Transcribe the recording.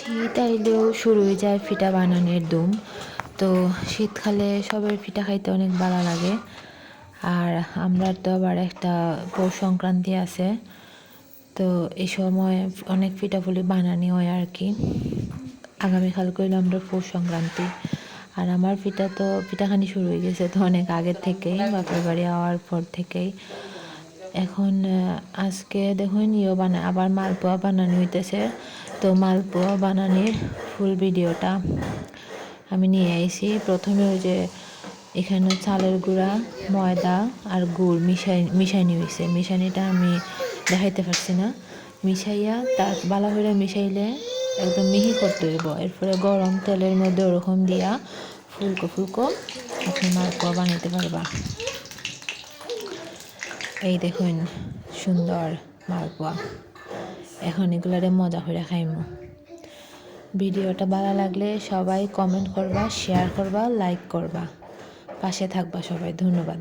শীত আইলেও শুরু হয়ে যায় পিঠা বানানোর ধুম। তো শীতকালে সবার পিঠা খাইতে অনেক ভালো লাগে। আর আমরা তো আবার একটা পৌষ সংক্রান্তি আছে, তো এই সময় অনেক পিঠাপুলি বানানি হয় আর কি। আগামীকাল করলে আমরা পৌষ সংক্রান্তি। আর আমার পিঠাখানি শুরু হয়ে গেছে তো অনেক আগের থেকেই, বাপের বাড়ি হওয়ার পর থেকেই। এখন আজকে দেখুন আবার মালপোয়া বানানো হইতেছে। তো মালপোয়া বানানোর ফুল ভিডিওটা আমি নিয়ে আইছি। প্রথমে ওই যে এখানে চালের গুঁড়া, ময়দা আর গুড় মিশাইনি হয়েছে। মিশানিটা আমি দেখাইতে পারছি না। মিশাইয়া তার ভালো করে মিশাইলে একদম মিহি করতে হইব। এরপরে গরম তেলের মধ্যে ওরকম দিয়া ফুলকো ফুলকো আপনি মালপোয়া বানাইতে পারবা। এই দেখুন সুন্দর মালপোয়া। এখন এগুলারে মজা করে খাইমু। ভিডিওটা ভালো লাগলে সবাই কমেন্ট করবা, শেয়ার করবা, লাইক করবা, পাশে থাকবা সবাই। ধন্যবাদ।